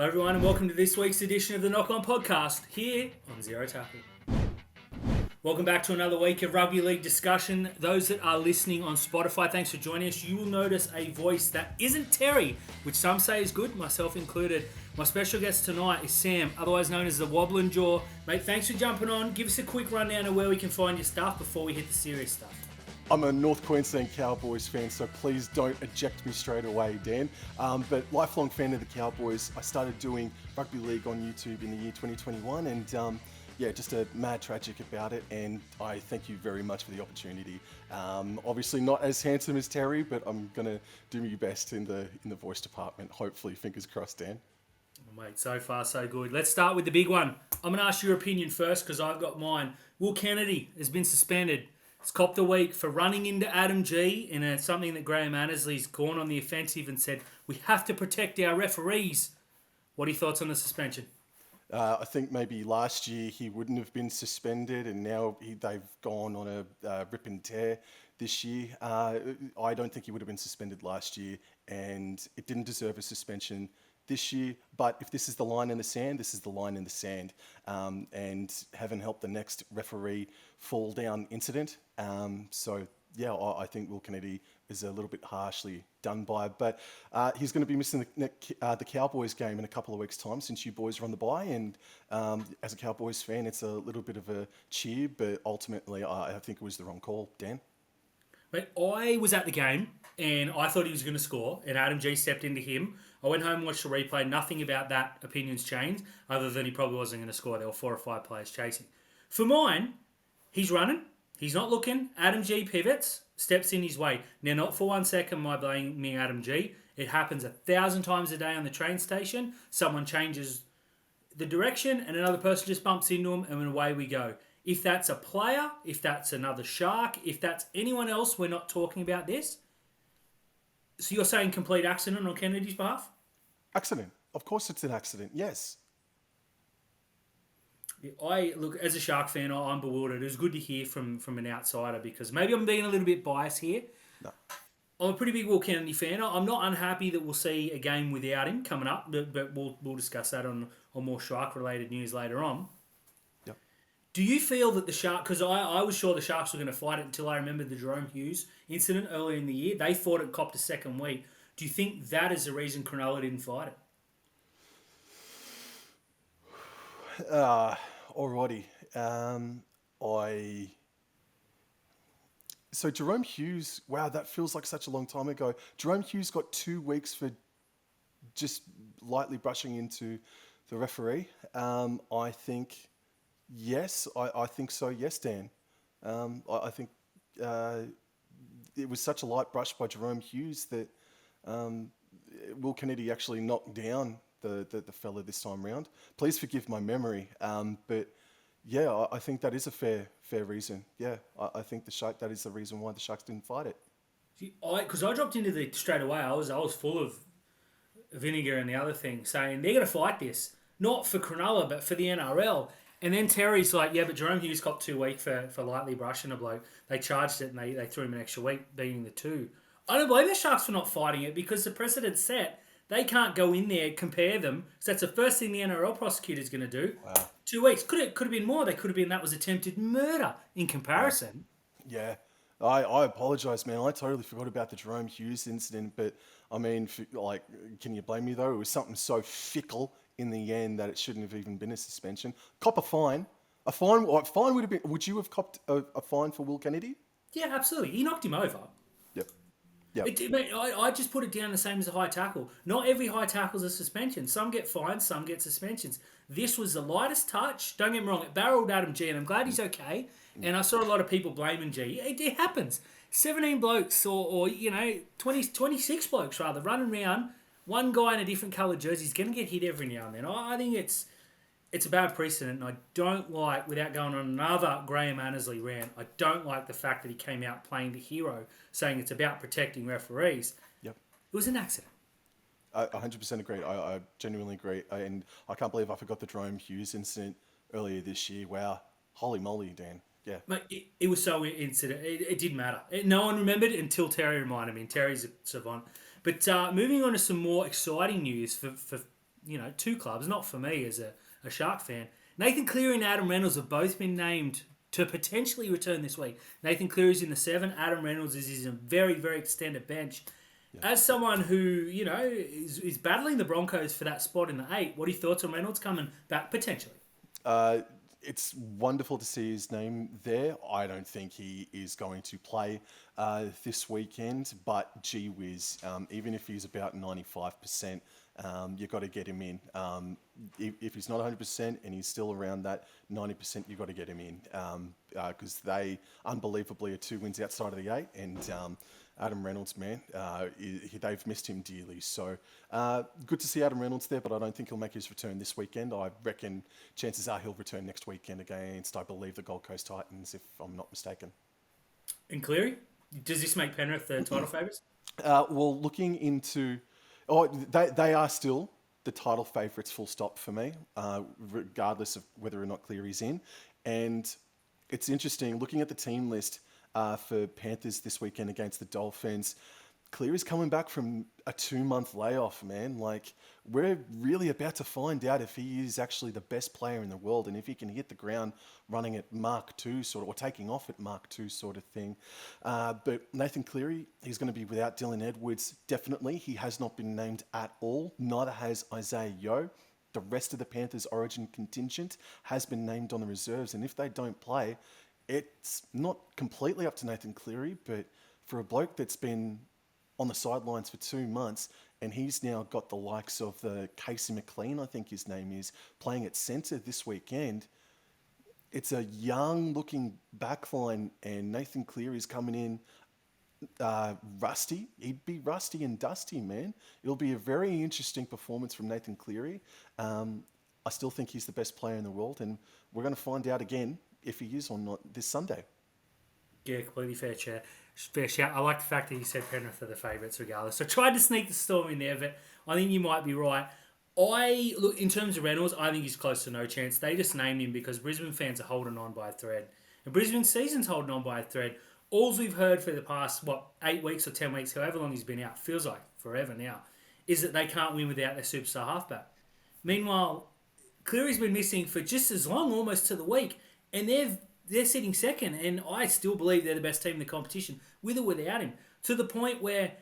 Hello everyone and welcome to this week's edition of the Knock On Podcast here on Zero Tackle. Welcome back to another week of Rugby League discussion. Those that are listening on Spotify, thanks for joining us. You will notice a voice that isn't Terry, which some say is good, myself included. My special guest tonight is Sam, otherwise known as the Wobbling Jaw. Mate, thanks for jumping on. Give us a quick rundown of where we can find your stuff before we hit the serious stuff. I'm a North Queensland Cowboys fan, so please don't eject me straight away, Dan. But lifelong fan of the Cowboys. I started doing Rugby League on YouTube in the year 2021, and just a mad tragic about it. And I thank you very much for the opportunity. Obviously not as handsome as Terry, but I'm gonna do my best in the voice department. Hopefully, fingers crossed, Dan. Oh, mate, so far so good. Let's start with the big one. I'm gonna ask your opinion first because I've got mine. Will Kennedy has been suspended. It's copped a week for running into Adam G in something that Graham Annesley's gone on the offensive and said, we have to protect our referees. What are your thoughts on the suspension? I think maybe last year he wouldn't have been suspended, and now they've gone on a rip and tear this year. I don't think he would have been suspended last year, and it didn't deserve a suspension this year. But if this is the line in the sand, this is the line in the sand. And heaven help the next referee fall down incident. I think Will Kennedy is a little bit harshly done by. But he's going to be missing the Cowboys game in a couple of weeks' time since you boys are on the bye. And as a Cowboys fan, it's a little bit of a cheer. But ultimately, I think it was the wrong call. Dan? Mate, I was at the game and I thought he was going to score, and Adam G stepped into him. I went home and watched the replay. Nothing about that opinion's changed, other than he probably wasn't going to score. There were 4 or 5 players chasing. For mine, he's running. He's not looking. Adam G pivots, steps in his way. Now, not for 1 second am I blaming Adam G. It happens 1,000 times a day on the train station. Someone changes the direction and another person just bumps into him, and away we go. If that's a player, if that's another shark, if that's anyone else, we're not talking about this. So you're saying complete accident on Kennedy's behalf? Accident. Of course it's an accident, yes. Look, as a Shark fan, I'm bewildered. It was good to hear from an outsider because maybe I'm being a little bit biased here. No. I'm a pretty big Will Kennedy fan. I'm not unhappy that we'll see a game without him coming up, but we'll discuss that on more Shark-related news later on. Yep. Do you feel that the Shark, because I was sure the Sharks were going to fight it until I remembered the Jerome Hughes incident earlier in the year. They thought it copped a second week. Do you think that is the reason Cronulla didn't fight it? Alrighty. So Jerome Hughes, wow, that feels like such a long time ago. Jerome Hughes got 2 weeks for just lightly brushing into the referee. I think, yes, I think so, yes, Dan. I think it was such a light brush by Jerome Hughes that Will Kennedy actually knocked down the fella this time round. Please forgive my memory, but yeah, I think that is a fair reason. Yeah, I think that is the reason why the Sharks didn't fight it. Because I dropped into the straight away. I was full of vinegar and the other thing, saying they're going to fight this, not for Cronulla but for the NRL. And then Terry's like, yeah, but Jerome Hughes copped 2 weeks for lightly brushing a bloke. They charged it and they threw him an extra week, beating the 2. I don't blame the Sharks for not fighting it because the precedent's set. They can't go in there, compare them. So that's the first thing the NRL prosecutor's going to do. Wow. 2 weeks. Could have been more. They could have been that was attempted murder in comparison. Yeah. I apologise, man. I totally forgot about the Jerome Hughes incident. But, I mean, can you blame me, though? It was something so fickle in the end that it shouldn't have even been a suspension. Cop a fine. A fine would have been... Would you have copped a fine for Will Kennedy? Yeah, absolutely. He knocked him over. Yep. Yep. I just put it down the same as a high tackle. Not every high tackle is a suspension. Some get fines, some get suspensions. This was the lightest touch. Don't get me wrong, it barreled Adam G, and I'm glad he's okay. And I saw a lot of people blaming G. It happens. 17 blokes or 26 blokes rather, running around. One guy in a different coloured jersey is going to get hit every now and then. I think it's a bad precedent, and I don't like, without going on another Graham Annesley rant, I don't like the fact that he came out playing the hero, saying it's about protecting referees. Yep. It was an accident. I 100% agree. I genuinely agree. And I can't believe I forgot the Jerome Hughes incident earlier this year. Wow. Holy moly, Dan. Yeah. Mate, it was so incident. It didn't matter. No one remembered until Terry reminded me, and Terry's a savant. But moving on to some more exciting news for two clubs. Not for me as a Shark fan. Nathan Cleary and Adam Reynolds have both been named to potentially return this week. Nathan Cleary's in the 7. Adam Reynolds is in a very, very extended bench. Yeah. As someone who, is battling the Broncos for that spot in the 8, what are your thoughts on Reynolds coming back potentially? It's wonderful to see his name there. I don't think he is going to play this weekend, but gee whiz, even if he's about 95%, you've got to get him in. If he's not 100% and he's still around that 90%, you've got to get him in because they unbelievably are 2 wins outside of the 8, and Adam Reynolds, man, they've missed him dearly. So good to see Adam Reynolds there, but I don't think he'll make his return this weekend. I reckon chances are he'll return next weekend against, I believe, the Gold Coast Titans, if I'm not mistaken. And Cleary? Does this make Penrith the title favourites? Well, looking into... Oh, they are still the title favourites, full stop for me, regardless of whether or not Cleary's in. And it's interesting, looking at the team list for Panthers this weekend against the Dolphins, Cleary's coming back from a 2-month layoff, man. Like, we're really about to find out if he is actually the best player in the world and if he can hit the ground running at Mark 2 sort of, or taking off at Mark 2 sort of thing. But Nathan Cleary, he's going to be without Dylan Edwards, definitely. He has not been named at all. Neither has Isaiah Yeo. The rest of the Panthers' origin contingent has been named on the reserves, and if they don't play, it's not completely up to Nathan Cleary, but for a bloke that's been on the sidelines for 2 months, and he's now got the likes of the Casey McLean, I think his name is, playing at centre this weekend. It's a young-looking backline, and Nathan Cleary's coming in rusty. He'd be rusty and dusty, man. It'll be a very interesting performance from Nathan Cleary. I still think he's the best player in the world, and we're going to find out again if he is or not this Sunday. Yeah, completely fair shout. I like the fact that you said Penrith are the favourites regardless. So I tried to sneak the Storm in there, but I think you might be right. Look, in terms of Reynolds, I think he's close to no chance. They just named him because Brisbane fans are holding on by a thread. And Brisbane season's holding on by a thread. All we've heard for the past, 8 weeks or 10 weeks, however long he's been out, feels like forever now, is that they can't win without their superstar halfback. Meanwhile, Cleary's been missing for just as long, almost to the week, and they're sitting second, and I still believe they're the best team in the competition, with or without him, to the point where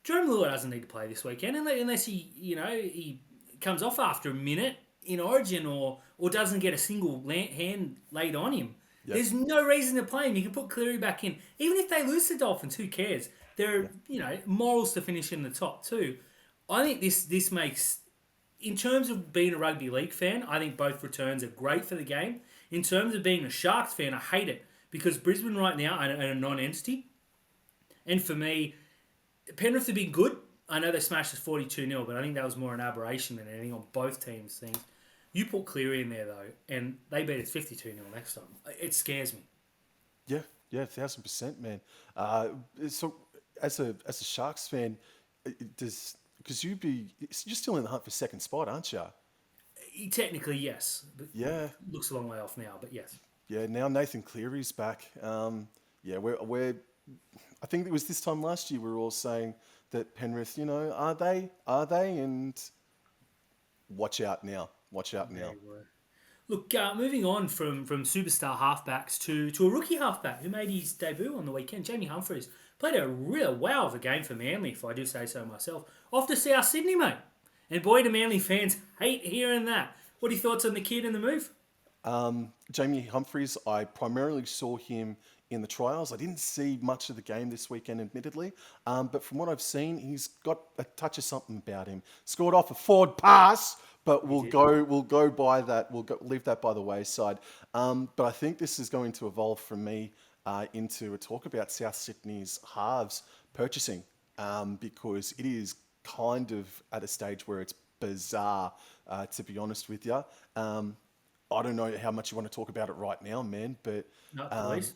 Jerome Lua doesn't need to play this weekend unless he comes off after a minute in Origin or doesn't get a single hand laid on him. Yep. There's no reason to play him. You can put Cleary back in. Even if they lose the Dolphins, who cares? There are morals to finish in the top two. I think this makes, in terms of being a rugby league fan, I think both returns are great for the game. In terms of being a Sharks fan, I hate it because Brisbane right now are a non-entity. And for me, Penrith have been good. I know they smashed us 42-0, but I think that was more an aberration than anything on both teams' things. You put Cleary in there, though, and they beat us 52-0 next time. It scares me. Yeah, 1,000%, man. So, as a Sharks fan, because you're still in the hunt for second spot, aren't you? Technically, yes. But yeah. Looks a long way off now, but yes. Yeah, now Nathan Cleary's back. We're I think it was this time last year we were all saying that Penrith, are they? And watch out now. Look, moving on from superstar halfbacks to a rookie halfback who made his debut on the weekend, Jamie Humphries. Played a real wow of a game for Manly, if I do say so myself. Off to South Sydney, mate. And boy, do Manly fans hate hearing that. What are your thoughts on the kid and the move? Jamie Humphries, I primarily saw him in the trials. I didn't see much of the game this weekend, admittedly. But from what I've seen, he's got a touch of something about him. Scored off a forward pass, but we'll go by that. Leave that by the wayside. But I think this is going to evolve from me into a talk about South Sydney's halves purchasing, because it is kind of at a stage where it's bizarre, to be honest with you. I don't know how much you want to talk about it right now, man, but please.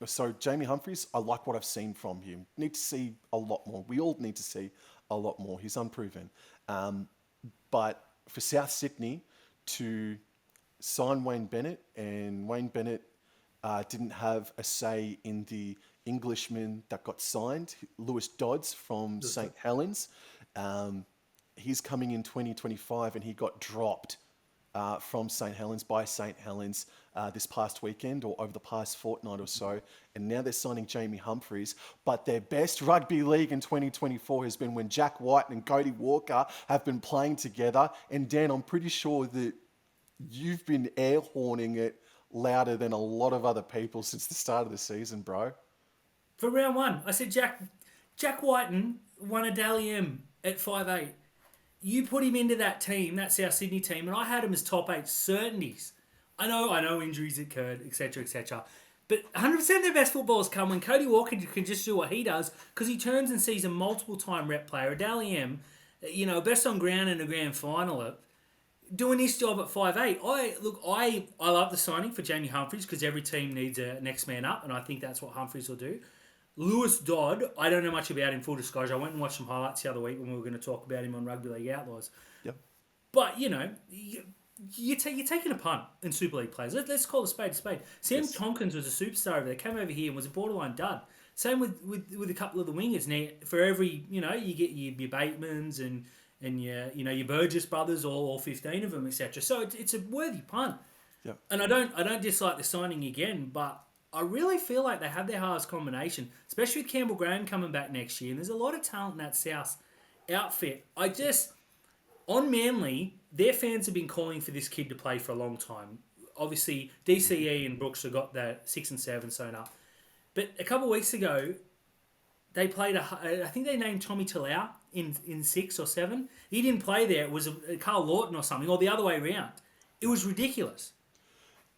So Jamie Humphries, I like what I've seen from him. Need to see a lot more. We all need to see a lot more. He's unproven. But for South Sydney to sign Wayne Bennett, and Wayne Bennett didn't have a say in the Englishman that got signed, Lewis Dodds from St. Helens. he's coming in 2025 and he got dropped from St. Helens by St. Helens this past weekend or over the past fortnight or so. And now they're signing Jamie Humphries. But their best rugby league in 2024 has been when Jack White and Cody Walker have been playing together. And Dan, I'm pretty sure that you've been air horning it louder than a lot of other people since the start of the season, bro. For round one, I said Jack Whiten won a Dally M at 5'8". You put him into that team, that South Sydney team, and I had him as top 8 certainties. I know injuries occurred, etc., etc. But 100% their best footballers come when Cody Walker can just do what he does because he turns and sees a multiple-time rep player, a Dally M, best on ground in a grand final, doing his job at 5'8". I love the signing for Jamie Humphries because every team needs a next man up, and I think that's what Humphries will do. Lewis Dodd, I don't know much about him, full disclosure. I went and watched some highlights the other week when we were going to talk about him on Rugby League Outlaws. Yep. But, you're taking a punt in Super League players. Let's call a spade a spade. Sam Tompkins was a superstar over there, came over here and was a borderline dud. Same with a couple of the wingers. Now, for every, you get your Batemans and your Burgess brothers, all 15 of them, etc. So it's a worthy punt. Yep. And I don't dislike the signing again, but I really feel like they have their hardest combination, especially with Campbell Graham coming back next year. And there's a lot of talent in that South outfit. On Manly, their fans have been calling for this kid to play for a long time. Obviously, DCE and Brooks have got that 6 and 7 sewn up. But a couple of weeks ago, they played I think they named Tommy Talau in 6 or 7. He didn't play there. It was a Carl Lawton or something, or the other way around. It was ridiculous.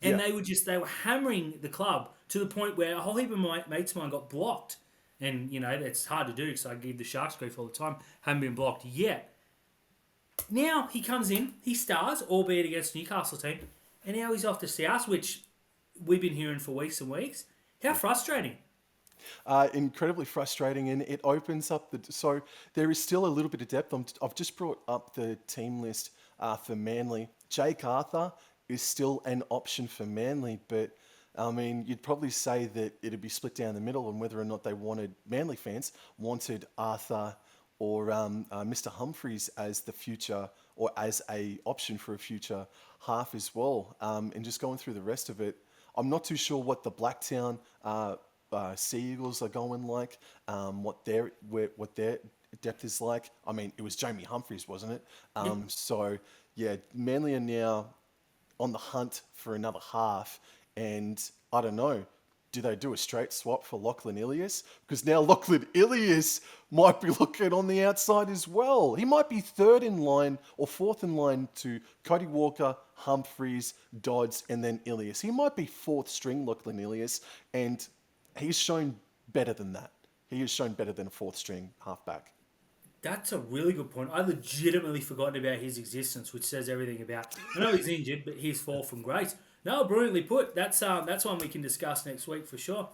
And they were hammering the club to the point where a whole heap of my mates of mine got blocked. And, it's hard to do because I give the Sharks grief all the time. Haven't been blocked yet. Now he comes in, he stars, albeit against Newcastle team, and now he's off to South, which we've been hearing for weeks and weeks. How frustrating. Incredibly frustrating, and it opens up so there is still a little bit of depth. I've just brought up the team list for Manly. Jake Arthur is still an option for Manly, but I mean, you'd probably say that it'd be split down the middle on whether or not Manly fans wanted Arthur or Mr. Humphries as the future or as a option for a future half as well. And just going through the rest of it, I'm not too sure what the Blacktown Sea Eagles are going like, what their depth is like. I mean, it was Jamie Humphries, wasn't it? So, yeah, Manly are now on the hunt for another half. And I don't know, do they do a straight swap for Lachlan Ilias? Because now Lachlan Ilias might be looking on the outside as well. He might be third in line or fourth in line to Cody Walker, Humphries, Dodds, and then Ilias. He might be fourth string Lachlan Ilias, and he's shown better than that. He has shown better than a fourth string halfback. That's a really good point. I legitimately forgotten about his existence, which says everything about. I know he's injured, but his fall from grace. No, brilliantly put. That's one we can discuss next week for sure.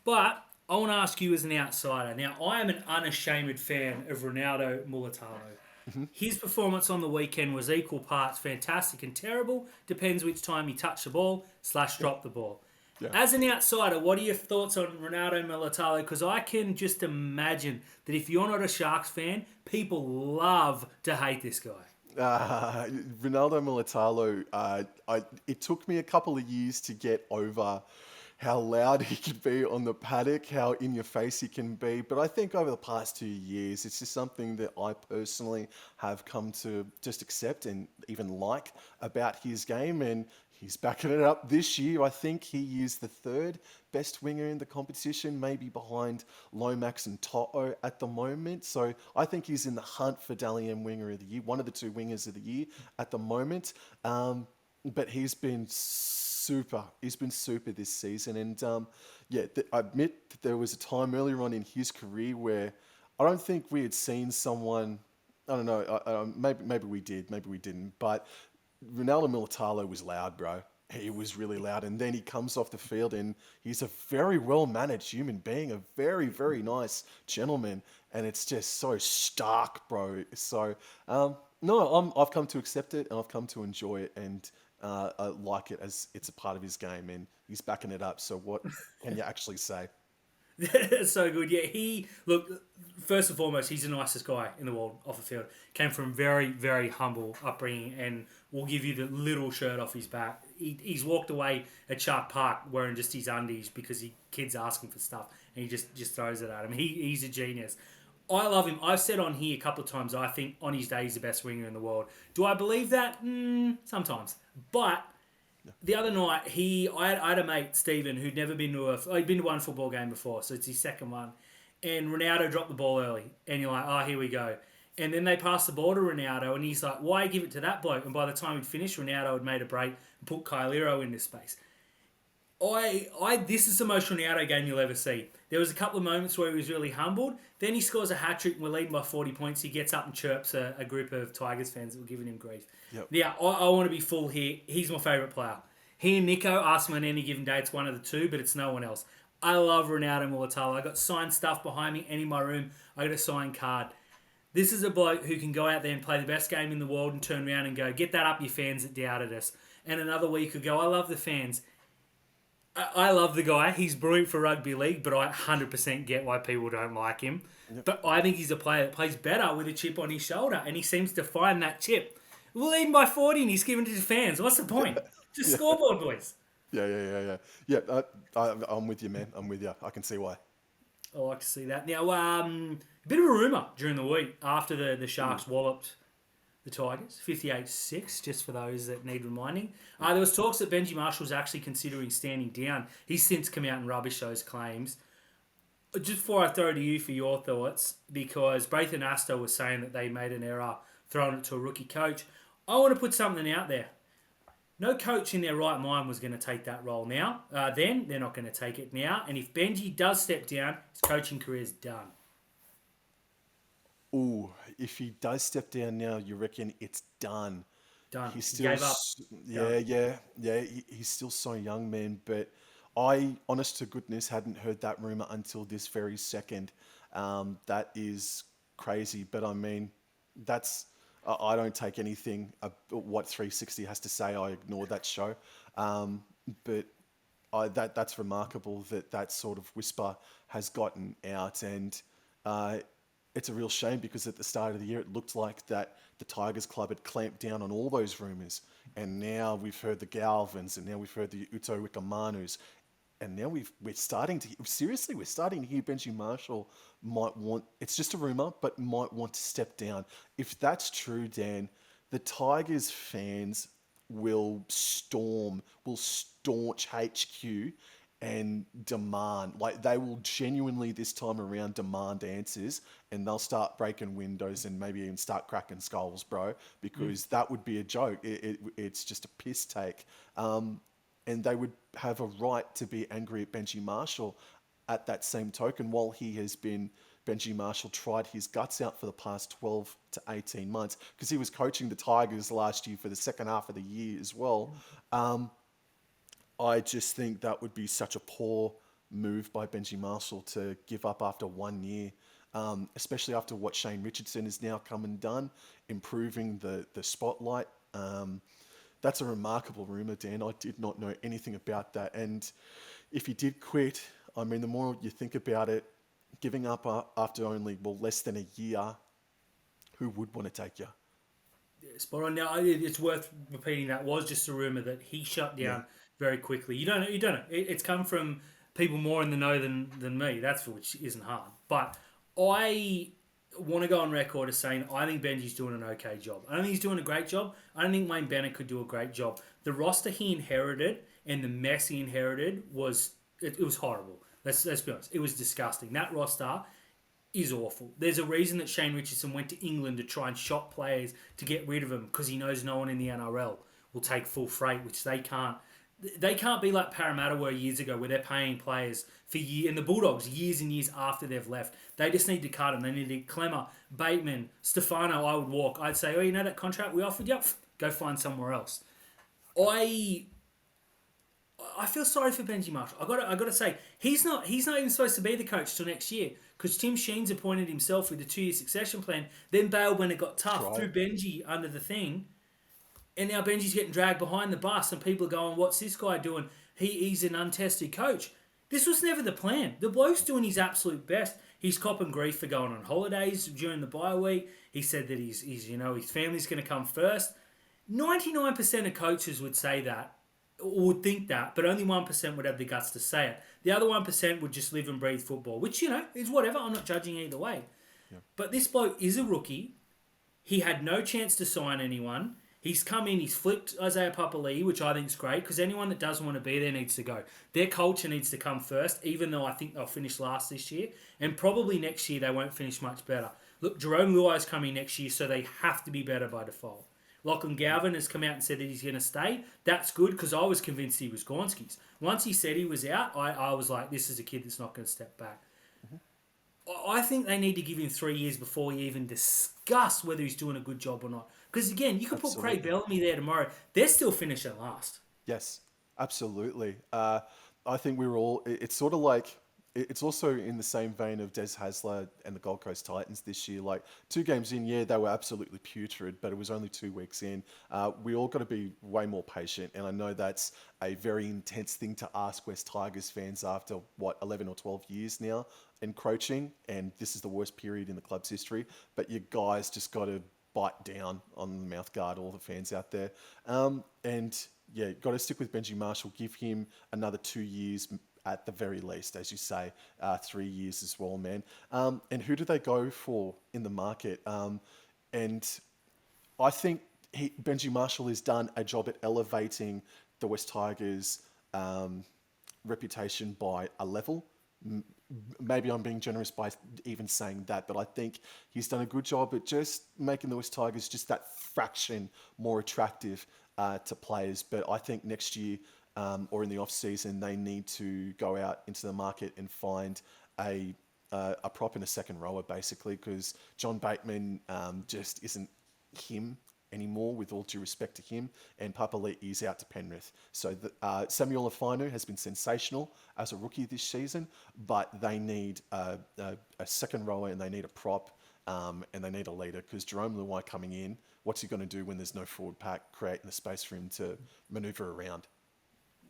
But I want to ask you as an outsider. Now, I am an unashamed fan of Ronaldo Mulitalo. Mm-hmm. His performance on the weekend was equal parts fantastic and terrible. Depends which time he touched the ball / dropped the ball. Yeah. As an outsider, what are your thoughts on Ronaldo Mulitalo? Because I can just imagine that if you're not a Sharks fan, people love to hate this guy. Ronaldo Mulitalo, it took me a couple of years to get over how loud he can be on the paddock, how in your face he can be. But I think over the past 2 years, it's just something that I personally have come to just accept and even like about his game. And he's backing it up this year. I think he is the third best winger in the competition, maybe behind Lomax and Toto at the moment. So I think he's in the hunt for Dally M Winger of the Year, one of the 2 wingers of the year at the moment. But he's been super. He's been super this season. And I admit that there was a time earlier on in his career where I don't think we had seen someone, I don't know, maybe we did, maybe we didn't, but Ronaldo Mulitalo was loud, bro. He was really loud. And then he comes off the field and he's a very well-managed human being, a very, very nice gentleman. And it's just so stark, bro. So, I've come to accept it and I've come to enjoy it and I like it as it's a part of his game and he's backing it up. So what can you actually say? That's so good. Yeah, look, first and foremost, he's the nicest guy in the world off the field. Came from very, very humble upbringing and will give you the little shirt off his back. He's walked away at Shark Park wearing just his undies because kids asking for stuff and he just throws it at him. He's a genius. I love him. I've said on here a couple of times, I think on his day he's the best winger in the world. Do I believe that? Sometimes. But the other night, I had a mate, Stephen, who'd never been to he'd been to one football game before, so it's his second one. And Ronaldo dropped the ball early. And you're like, oh, here we go. And then they passed the ball to Ronaldo, and he's like, why give it to that bloke? And by the time he'd finished, Ronaldo had made a break and put Kylero into space. This is the most Ronaldo game you'll ever see. There was a couple of moments where he was really humbled. Then he scores a hat-trick and we're leading by 40 points. He gets up and chirps a group of Tigers fans that were giving him grief. Yep. Yeah, I want to be full here. He's my favourite player. He and Nico, ask me on any given day, it's one of the two, but it's no one else. I love Ronaldo Mulitalo. I got signed stuff behind me and in my room. I got a signed card. This is a bloke who can go out there and play the best game in the world and turn around and go, get that up, you fans that doubted us. And another week ago, I love the fans. I love the guy. He's brilliant for rugby league, but I 100% get why people don't like him. Yep. But I think he's a player that plays better with a chip on his shoulder, and he seems to find that chip. We're leading by 40 and he's giving it to his fans. What's the point? Just scoreboard, boys. Yeah, I'm with you, man. I'm with you. I can see why. I like to see that. Now, a bit of a rumour during the week after the Sharks walloped the Tigers, 58-6, just for those that need reminding. There was talks that Benji Marshall was actually considering standing down. He's since come out and rubbished those claims. Just before I throw to you for your thoughts, because Braithen Astor was saying that they made an error throwing it to a rookie coach, I want to put something out there. No coach in their right mind was going to take that role now. Then they're not going to take it now. And if Benji does step down, his coaching career's done. Ooh, if he does step down now, you reckon it's done? Done. He's He still, gave up. yeah. He's still so young, man. But I, honest to goodness, hadn't heard that rumor until this very second. That is crazy. But I mean, I don't take anything what 360 has to say. I ignore that show. But that's remarkable that sort of whisper has gotten out, and it's a real shame because at the start of the year it looked like that the Tigers club had clamped down on all those rumours, and now we've heard the Galvins, and now we've heard the Uto Wikamanus, and now we're starting to hear Benji Marshall might want, it's just a rumour, but might want to step down. If that's true, Dan, the Tigers fans will staunch HQ and demand, like they will genuinely this time around demand answers, and they'll start breaking windows and maybe even start cracking skulls, bro, because that would be a joke. It's just a piss take. And they would have a right to be angry at Benji Marshall. At that same token, while Benji Marshall tried his guts out for the past 12 to 18 months, because he was coaching the Tigers last year for the second half of the year as well. I just think that would be such a poor move by Benji Marshall to give up after 1 year, especially after what Shane Richardson has now come and done, improving the spotlight. That's a remarkable rumour, Dan. I did not know anything about that. And if he did quit, I mean, the more you think about it, giving up after only, less than a year, who would want to take you? Yeah, spot on. Now, it's worth repeating that was just a rumour that he shut down very quickly. You don't know. It's come from people more in the know than me. That's which isn't hard. But I want to go on record as saying I think Benji's doing an okay job. I don't think he's doing a great job. I don't think Wayne Bennett could do a great job. The roster he inherited and the mess he inherited was horrible. Let's be honest. It was disgusting. That roster is awful. There's a reason that Shane Richardson went to England to try and shop players to get rid of them, because he knows no one in the NRL will take full freight, which they can't. They can't be like Parramatta were years ago, where they're paying players for years, and the Bulldogs years and years after they've left. They just need to cut them. They need to Clemmer, Bateman, Stefano. I would walk. I'd say, you know that contract we offered you? Go find somewhere else. I feel sorry for Benji Marshall. I got to say he's not even supposed to be the coach till next year, because Tim Sheen's appointed himself with the 2-year succession plan. Then bailed when it got tough, threw Benji under the thing. And now Benji's getting dragged behind the bus, and people are going, what's this guy doing? He's an untested coach. This was never the plan. The bloke's doing his absolute best. He's copping grief for going on holidays during the bye week. He said that he's his family's going to come first. 99% of coaches would say that, or would think that, but only 1% would have the guts to say it. The other 1% would just live and breathe football, which, is whatever. I'm not judging either way. Yeah. But this bloke is a rookie. He had no chance to sign anyone. He's come in, he's flipped Isaiah Papali'i, which I think is great, because anyone that doesn't want to be there needs to go. Their culture needs to come first, even though I think they'll finish last this year. And probably next year they won't finish much better. Look, Jerome Luai's coming next year, so they have to be better by default. Lachlan Galvin has come out and said that he's going to stay. That's good, because I was convinced he was Gonski's. Once he said he was out, I was like, this is a kid that's not going to step back. I think they need to give him 3 years before you even discuss whether he's doing a good job or not. Because again, you could put Craig Bellamy there tomorrow. They're still finishing last. Yes, absolutely. I think we were all... It's sort of like... It's also in the same vein of Des Hasler and the Gold Coast Titans this year. Like, 2 games in, yeah, they were absolutely putrid, but it was only 2 weeks in. We all got to be way more patient, and I know that's a very intense thing to ask West Tigers fans after, 11 or 12 years now encroaching, and this is the worst period in the club's history. But you guys just got to bite down on the mouth guard, all the fans out there. And, yeah, got to stick with Benji Marshall, give him another 2 years at the very least, as you say, 3 years as well, man. And who do they go for in the market? And I think Benji Marshall has done a job at elevating the West Tigers' reputation by a level. Maybe I'm being generous by even saying that, but I think he's done a good job at just making the West Tigers just that fraction more attractive to players. But I think next year, or in the off season, they need to go out into the market and find a prop and a second rower, basically, because John Bateman just isn't him anymore, with all due respect to him, and Papali'i is out to Penrith. So Samuel Afinu has been sensational as a rookie this season, but they need a second rower and they need a prop and they need a leader, because Jerome Luai coming in, what's he going to do when there's no forward pack creating the space for him to manoeuvre around?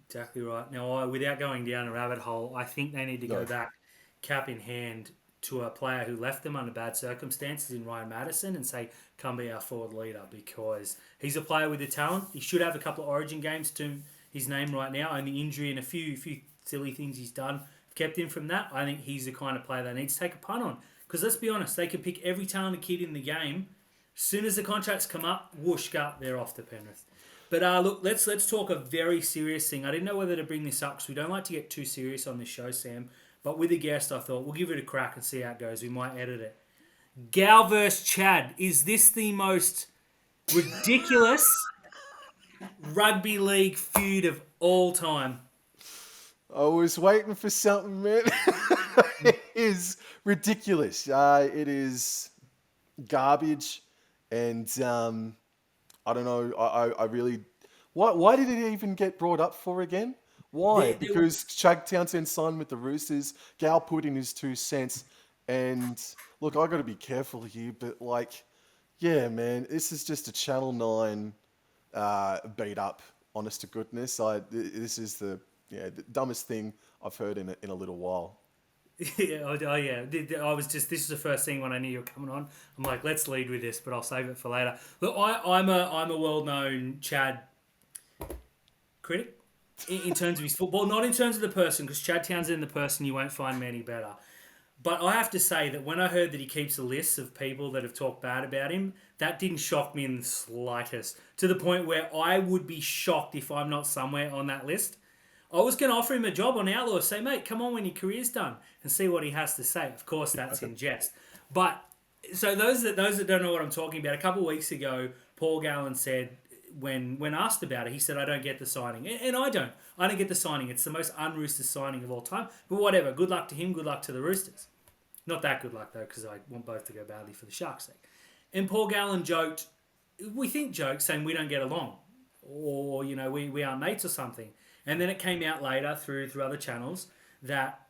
Exactly right. Now, without going down a rabbit hole, I think they need to go back, cap in hand, to a player who left them under bad circumstances in Ryan Madison and say, come be our forward leader, because he's a player with the talent. He should have a couple of Origin games to his name right now, and the injury and a few silly things he's done have kept him from that. I think he's the kind of player they need to take a punt on, because let's be honest, they can pick every talented kid in the game. As soon as the contracts come up, whoosh, gut, they're off to Penrith. But look, let's talk a very serious thing. I didn't know whether to bring this up because we don't like to get too serious on this show, Sam. But with a guest, I thought we'll give it a crack and see how it goes. We might edit it. Gal versus Chad. Is this the most ridiculous rugby league feud of all time? I was waiting for something, man. It is ridiculous. It is garbage, and I don't know. I really... Why did it even get brought up for again? Why? Because Chad Townsend signed with the Roosters. Gal put in his 2 cents. And look, I got to be careful here, but yeah, man, this is just a Channel 9 beat up, honest to goodness. This is the dumbest thing I've heard in a little while. Yeah, this is the first thing when I knew you were coming on. I'm like, let's lead with this, but I'll save it for later. Look, I'm a well-known Chad critic in terms of his football, not in terms of the person, because Chad Townsend, the person, you won't find me any better. But I have to say that when I heard that he keeps a list of people that have talked bad about him, that didn't shock me in the slightest, to the point where I would be shocked if I'm not somewhere on that list. I was going to offer him a job on Outlaw, say, mate, come on when your career's done and see what he has to say. Of course, that's in jest. But so those that don't know what I'm talking about, a couple of weeks ago, Paul Gallen said, when asked about it, he said, I don't get the signing. And I don't. I don't get the signing. It's the most un-Roosters signing of all time. But whatever. Good luck to him. Good luck to the Roosters. Not that good luck, though, because I want both to go badly for the Sharks' sake. And Paul Gallen joked, saying we don't get along. Or, we aren't mates or something. And then it came out later through other channels that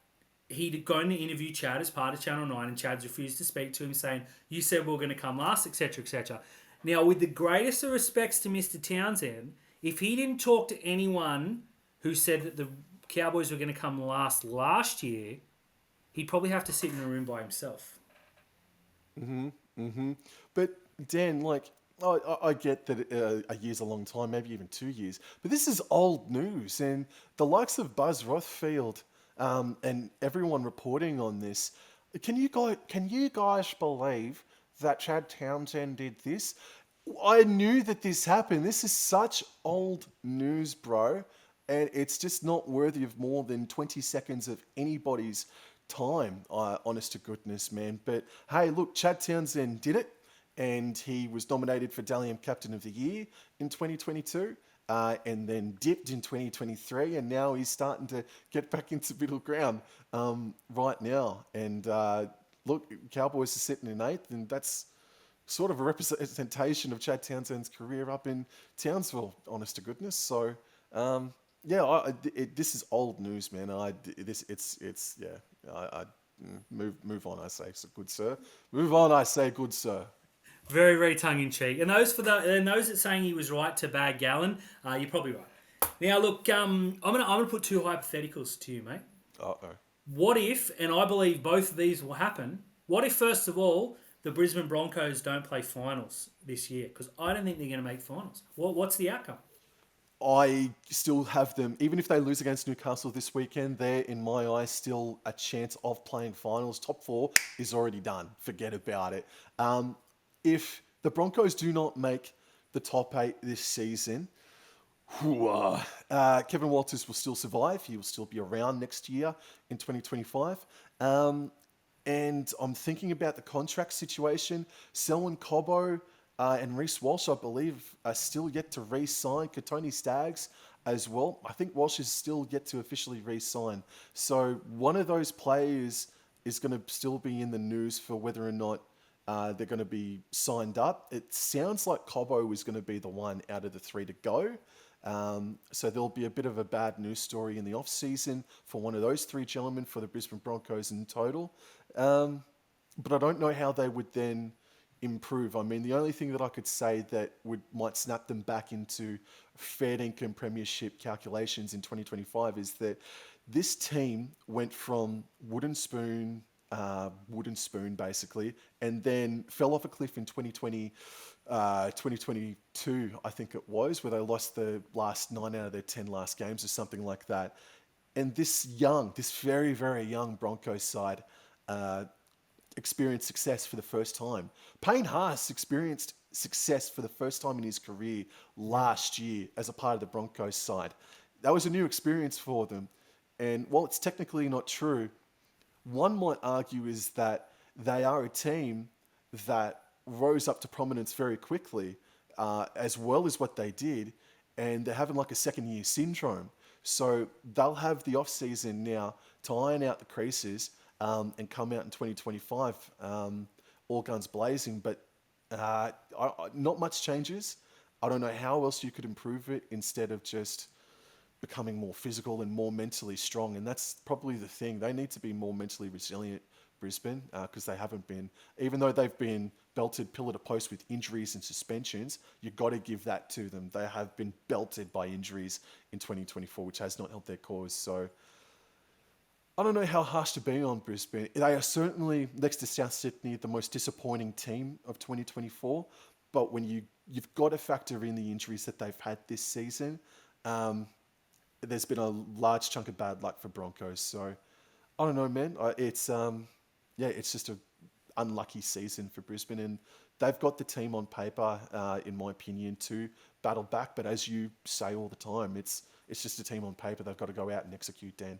he'd gone to interview Chad as part of Channel 9, and Chad's refused to speak to him, saying, you said we were going to come last, etc., etc. Now, with the greatest of respects to Mr. Townsend, if he didn't talk to anyone who said that the Cowboys were going to come last year, he'd probably have to sit in a room by himself. But Dan, like, I get that a year's a long time, maybe even 2 years, but this is old news, and the likes of Buzz Rothfield and everyone reporting on this. Can you guys believe that Chad Townsend did this? I knew that this happened. This is such old news, bro, and it's just not worthy of more than 20 seconds of anybody's time, honest to goodness, man. But hey, look, Chad Townsend did it, and he was nominated for Dally M Captain of the Year in 2022, and then dipped in 2023, and now he's starting to get back into middle ground right now. And look, Cowboys are sitting in eighth, and that's sort of a representation of Chad Townsend's career up in Townsville, honest to goodness. So, yeah, this is old news, man. Move on. I say, so good sir. Move on. I say, good sir. Very, very tongue in cheek. And those that saying he was right to bag Gallen, you're probably right. Now, look, I'm gonna put two hypotheticals to you, mate. Uh-oh. What if, and I believe both of these will happen. What if, first of all, the Brisbane Broncos don't play finals this year? Because I don't think they're going to make finals. What's the outcome? I still have them, even if they lose against Newcastle this weekend, they're, in my eyes, still a chance of playing finals. Top four is already done. Forget about it. If the Broncos do not make the top eight this season, Kevin Walters will still survive. He will still be around next year in 2025. And I'm thinking about the contract situation. Selwyn Cobbo and Reece Walsh, I believe, are still yet to re-sign. Katoni Staggs as well. I think Walsh is still yet to officially re-sign. So one of those players is going to still be in the news for whether or not they're going to be signed up. It sounds like Cobbo is going to be the one out of the three to go. So there'll be a bit of a bad news story in the off-season for one of those three gentlemen for the Brisbane Broncos in total. But I don't know how they would then improve. I mean, the only thing that I could say that might snap them back into fair income premiership calculations in 2025 is that this team went from wooden spoon basically, and then fell off a cliff in 2022, I think it was, where they lost the last 9 out of their 10 last games or something like that. And this very, very young Broncos side experienced success for the first time. Payne Haas experienced success for the first time in his career last year as a part of the Broncos side. That was a new experience for them. And while it's technically not true, one might argue is that they are a team that rose up to prominence very quickly, as well as what they did, and they're having like a second year syndrome. So they'll have the off season now to iron out the creases and come out in 2025, all guns blazing. But not much changes. I don't know how else you could improve it instead of just becoming more physical and more mentally strong. And that's probably the thing. They need to be more mentally resilient, Brisbane, because they haven't been. Even though they've been belted pillar to post with injuries and suspensions, you've got to give that to them. They have been belted by injuries in 2024, which has not helped their cause. So I don't know how harsh to be on Brisbane. They are certainly, next to South Sydney, the most disappointing team of 2024. But when you've got to factor in the injuries that they've had this season, there's been a large chunk of bad luck for Broncos. So I don't know, man. It's just an unlucky season for Brisbane, and they've got the team on paper, in my opinion, to battle back. But as you say all the time, it's just a team on paper. They've got to go out and execute, Dan.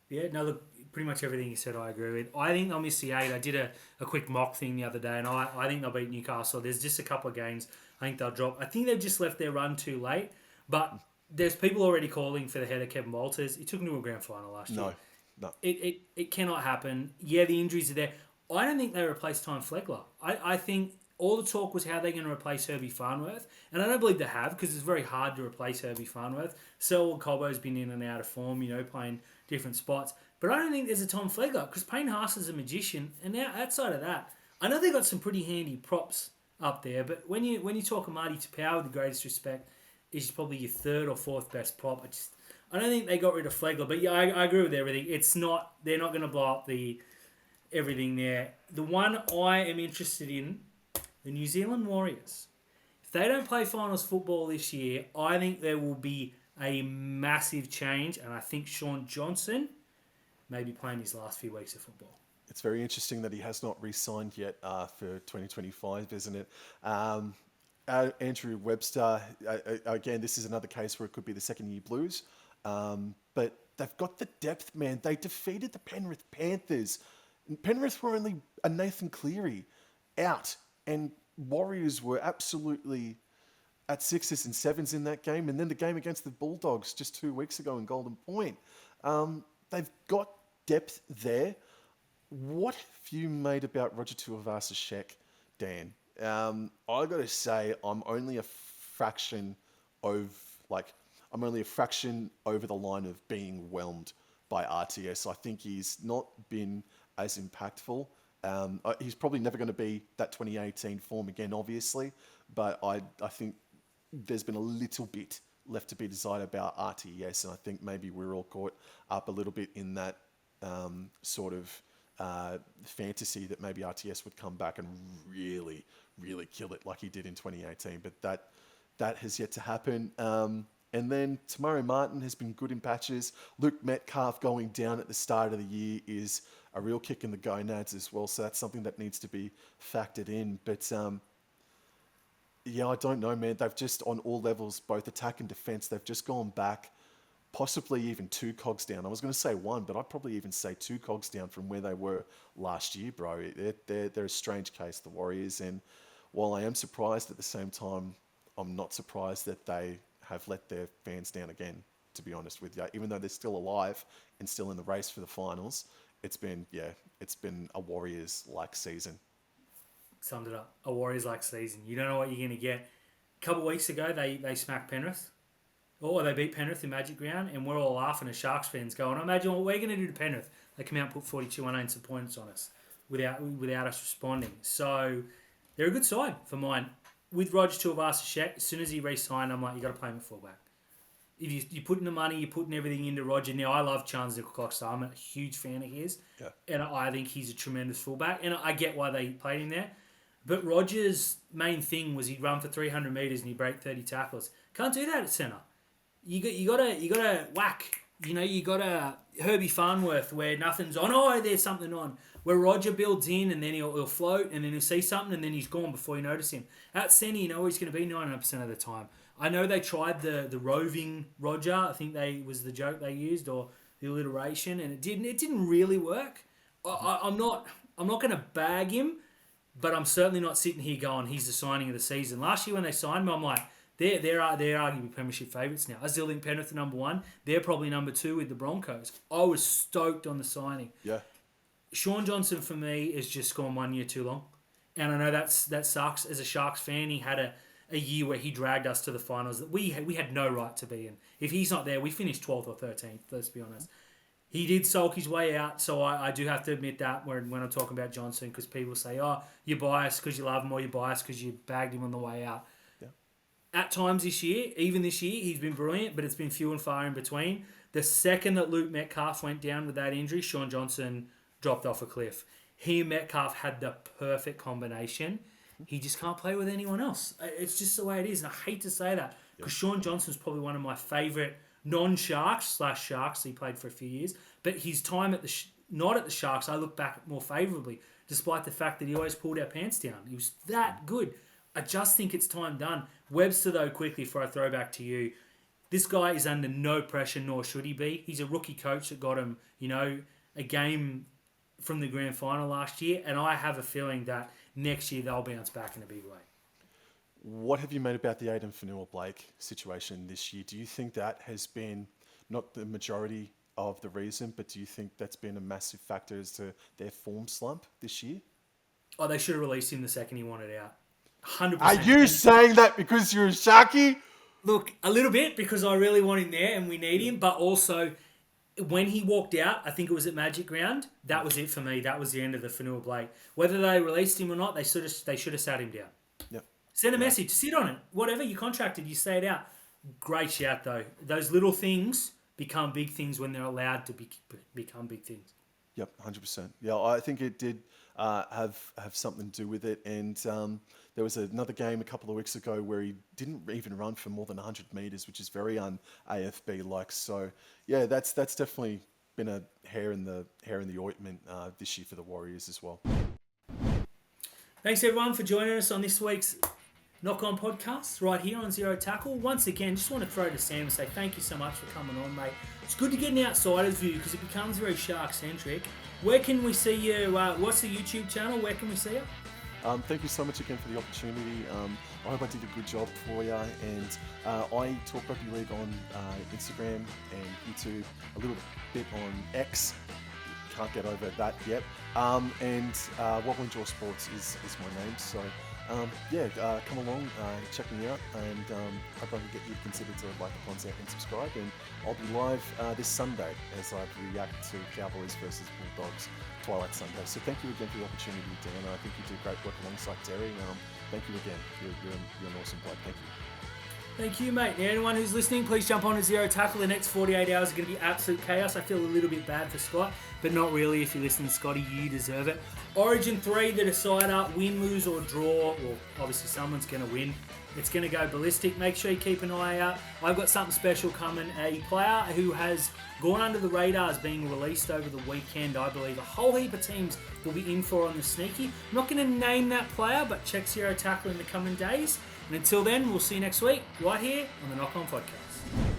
Yeah, no, look, pretty much everything you said I agree with. I think they'll miss the 8. I did a quick mock thing the other day, and I think they'll beat Newcastle. There's just a couple of games I think they'll drop. I think they've just left their run too late, but there's people already calling for the head of Kevin Walters. He took him to a grand final last year. No. It cannot happen. Yeah, the injuries are there. I don't think they replace Time Flegler. I think all the talk was how they're going to replace Herbie Farnworth, and I don't believe they have, because it's very hard to replace Herbie Farnworth. Selwyn Cobbo's been in and out of form, playing different spots. But I don't think there's a Tom Flegler, because Payne Haas is a magician, and now outside of that, I know they've got some pretty handy props up there, but when you talk Marty Tapau, with the greatest respect, is probably your third or fourth best prop. I don't think they got rid of Flegler, but yeah, I agree with everything. They're not going to blow up everything there. The one I am interested in, the New Zealand Warriors. If they don't play finals football this year, I think there will be a massive change, and I think Sean Johnson may be playing his last few weeks of football. It's very interesting that he has not re-signed yet for 2025, isn't it? Andrew Webster, again, this is another case where it could be the second-year Blues. But they've got the depth, man. They defeated the Penrith Panthers. Penrith were only a Nathan Cleary out, and Warriors were absolutely at 6s and 7s in that game. And then the game against the Bulldogs just 2 weeks ago in Golden Point. They've got depth there. What have you made about Roger Tuivasa-Sheck, Dan? I got to say, I'm only a fraction over the line of being whelmed by RTS. I think he's not been as impactful. He's probably never going to be that 2018 form again, obviously, but I think there's been a little bit left to be desired about RTS, and I think maybe we're all caught up a little bit in that sort of fantasy that maybe RTS would come back and really, really kill it like he did in 2018, but that has yet to happen. And then Tamari Martin has been good in patches. Luke Metcalf going down at the start of the year is a real kick in the gonads as well, so that's something that needs to be factored in. But yeah, I don't know, man. They've just, on all levels, both attack and defence, they've just gone back, possibly even 2 cogs down. I was going to say 1, but I'd probably even say 2 cogs down from where they were last year, bro. They're a strange case, the Warriors. And while I am surprised, at the same time, I'm not surprised that they have let their fans down again, to be honest with you. Even though they're still alive and still in the race for the finals, it's been a Warriors-like season. Summed it up. A Warriors-like season. You don't know what you're going to get. A couple of weeks ago, they smacked Penrith. Or they beat Penrith in Magic Round, and we're all laughing as Sharks fans going, imagine what we're going to do to Penrith. They come out and put 42 unanswered points on us without us responding. So they're a good side for mine. With Roger Tuivasa-Sheck, as soon as he re-signed, I'm like, you got to play him at fullback. If you're putting the money, you're putting everything into Roger. Now, I love Charles Nicoll-Coxon. I'm a huge fan of his. Yeah. And I think he's a tremendous fullback. And I get why they played him there. But Roger's main thing was he'd run for 300 metres and he'd break 30 tackles. Can't do that at centre. You gotta whack. You gotta Herbie Farnworth where nothing's on. Oh, there's something on. Where Roger builds in and then he'll float and then he'll see something and then he's gone before you notice him. At centre, you know where he's going to be 99% of the time. I know they tried the roving Roger. I think was the joke they used or the alliteration, and it didn't really work. I'm not going to bag him, but I'm certainly not sitting here going he's the signing of the season. Last year when they signed me, I'm like, they're arguably premiership favourites now. I still think Penrith are number 1. They're probably number 2 with the Broncos. I was stoked on the signing. Yeah. Sean Johnson for me has just gone 1 year too long, and I know that sucks. As a Sharks fan, he had a year where he dragged us to the finals that we had no right to be in. If he's not there, we finished 12th or 13th. Let's be honest. He did sulk his way out, so I do have to admit that when I'm talking about Johnson, because people say, oh, you're biased because you love him, or you're biased because you bagged him on the way out. Yeah. At times this year, even this year, he's been brilliant, but it's been few and far in between. The second that Luke Metcalf went down with that injury, Sean Johnson dropped off a cliff. He and Metcalf had the perfect combination. He just can't play with anyone else. It's just the way it is, and I hate to say that because Sean Johnson's probably one of my favourite non-Sharks / Sharks. He played for a few years, but his time not at the Sharks, I look back more favourably, despite the fact that he always pulled our pants down. He was that good. I just think it's time done. Webster, though, quickly before I throw back to you, this guy is under no pressure, nor should he be. He's a rookie coach that got him, a game from the grand final last year, and I have a feeling that next year they'll bounce back in a big way. What have you made about the Aiden Fanua-Blake situation this year? Do you think that has been not the majority of the reason, but do you think that's been a massive factor as to their form slump this year? Oh, they should have released him the second he wanted out. 100%. Are you saying that because you're a Sharky? Look, a little bit because I really want him there and we need him, but also when he walked out, I think it was at Magic Round, that was it for me. That was the end of the Fanua-Blake. Whether they released him or not, they should have sat him down. Yep. Send a message. Sit on it. Whatever you contracted, you say it out. Great shout, though. Those little things become big things when they're allowed to become big things. Yep, 100%. Yeah, I think it did have something to do with it. And there was another game a couple of weeks ago where he didn't even run for more than 100 metres, which is very un-AFB-like. So, yeah, that's definitely been a hair in the ointment this year for the Warriors as well. Thanks, everyone, for joining us on this week's Knock On podcast right here on Zero Tackle. Once again, just want to throw to Sam and say thank you so much for coming on, mate. It's good to get an outsider's view because it becomes very shark-centric. Where can we see you? What's the YouTube channel? Where can we see you? Thank you so much again for the opportunity. I hope I did a good job for you. And I talk Rugby League on Instagram and YouTube, a little bit on X. Can't get over that yet. And Wobbling Jaw Sports is my name. So come along, check me out, and hope I can get you considered to like the content and subscribe. And I'll be live this Sunday as I react to Cowboys versus Bulldogs Twilight Sunday. So thank you again for the opportunity, Dan. I think you do great work alongside Terry. Thank you again. You're an awesome bloke. Thank you. Thank you, mate. Now, anyone who's listening, please jump on to Zero Tackle. The next 48 hours are going to be absolute chaos. I feel a little bit bad for Scott, but not really. If you listen, Scotty, you deserve it. Origin 3, the decider, win, lose or draw. Well, obviously someone's going to win. It's going to go ballistic. Make sure you keep an eye out. I've got something special coming. A player who has gone under the radar is being released over the weekend. I believe a whole heap of teams will be in for on the sneaky. I'm not going to name that player, but check Zero Tackle in the coming days. And until then, we'll see you next week, right here on the Knock On Podcast.